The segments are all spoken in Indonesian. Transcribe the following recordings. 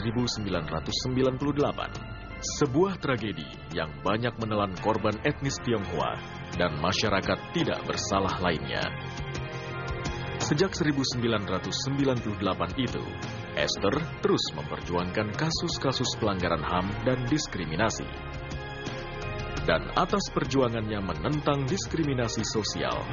1998. Sebuah tragedi yang banyak menelan korban etnis Tionghoa dan masyarakat tidak bersalah lainnya. Sejak 1998 itu, Esther terus memperjuangkan kasus-kasus pelanggaran HAM dan diskriminasi. Dan atas perjuangannya menentang diskriminasi sosial,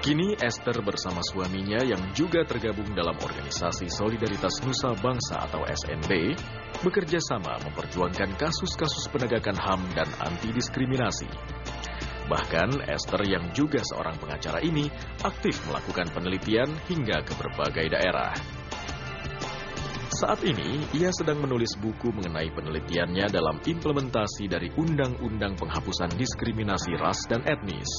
kini Esther bersama suaminya yang juga tergabung dalam organisasi Solidaritas Nusa Bangsa atau SNB, bekerja sama memperjuangkan kasus-kasus penegakan HAM dan anti-diskriminasi. Bahkan Esther yang juga seorang pengacara ini aktif melakukan penelitian hingga ke berbagai daerah. Saat ini, ia sedang menulis buku mengenai penelitiannya dalam implementasi dari Undang-Undang Penghapusan Diskriminasi Ras dan Etnis.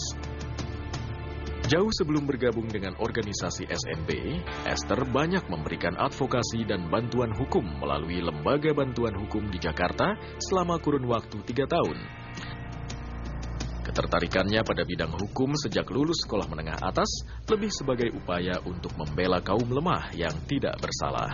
Jauh sebelum bergabung dengan organisasi SNB, Esther banyak memberikan advokasi dan bantuan hukum melalui Lembaga Bantuan Hukum di Jakarta selama kurun waktu 3 tahun. Ketertarikannya pada bidang hukum sejak lulus sekolah menengah atas lebih sebagai upaya untuk membela kaum lemah yang tidak bersalah.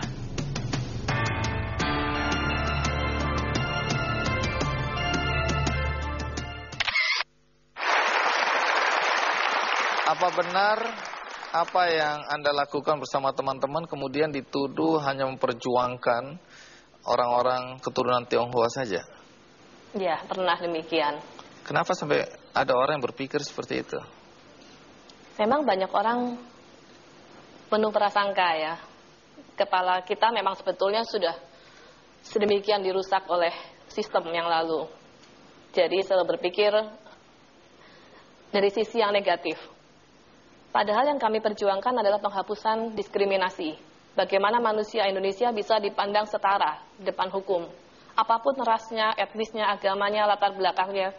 Apa benar apa yang Anda lakukan bersama teman-teman kemudian dituduh hanya memperjuangkan orang-orang keturunan Tionghoa saja? Ya, pernah demikian. Kenapa sampai ada orang yang berpikir seperti itu? Memang banyak orang penuh prasangka ya. Kepala kita memang sebetulnya sudah sedemikian dirusak oleh sistem yang lalu. Jadi selalu berpikir dari sisi yang negatif. Padahal yang kami perjuangkan adalah penghapusan diskriminasi. Bagaimana manusia Indonesia bisa dipandang setara di depan hukum. Apapun rasnya, etnisnya, agamanya, latar belakangnya.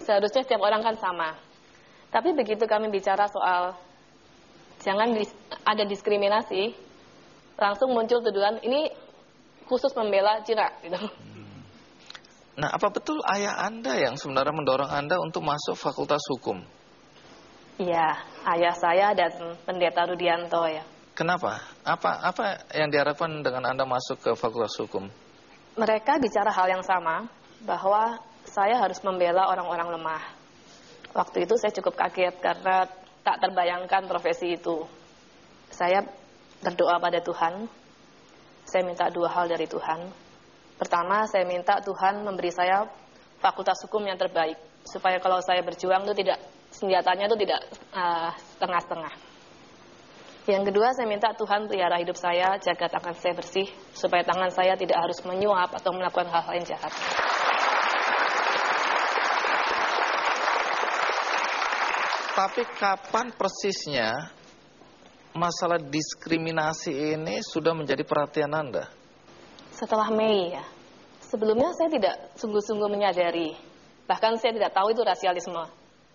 Seharusnya setiap orang kan sama. Tapi begitu kami bicara soal jangan ada diskriminasi, langsung muncul tuduhan ini khusus membela Cina. Gitu. Nah, apa betul ayah Anda yang sebenarnya mendorong Anda untuk masuk Fakultas Hukum? Iya, ayah saya dan Pendeta Rudianto ya. Kenapa? Apa yang diharapkan dengan Anda masuk ke Fakultas Hukum? Mereka bicara hal yang sama, bahwa saya harus membela orang-orang lemah. Waktu itu saya cukup kaget karena tak terbayangkan profesi itu. Saya berdoa pada Tuhan, saya minta 2 hal dari Tuhan. Pertama, saya minta Tuhan memberi saya fakultas hukum yang terbaik, supaya kalau saya berjuang itu tidak senjatanya itu tidak setengah-setengah. Yang kedua, saya minta Tuhan pelihara hidup saya, jaga tangan saya bersih, supaya tangan saya tidak harus menyuap atau melakukan hal-hal yang jahat. Tapi kapan persisnya masalah diskriminasi ini sudah menjadi perhatian Anda? Setelah Mei ya. Sebelumnya saya tidak sungguh-sungguh menyadari. Bahkan saya tidak tahu itu rasialisme.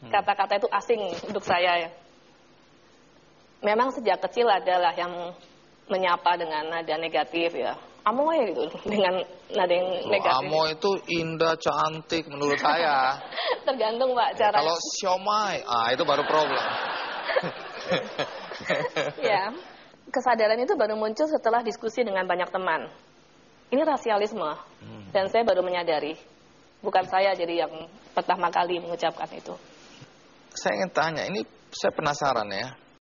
Kata-kata itu asing untuk saya ya. Memang sejak kecil adalah yang menyapa dengan nada negatif ya. Amoy gitu, dengan nada yang negatif. Amoy itu indah, cantik menurut saya. Tergantung Pak cara. Kalau siomay, itu baru problem. Ya, kesadaran itu baru muncul setelah diskusi dengan banyak teman. Ini rasialisme, dan saya baru menyadari. Bukan saya jadi yang pertama kali mengucapkan itu. Saya ingin tanya, ini saya penasaran ya.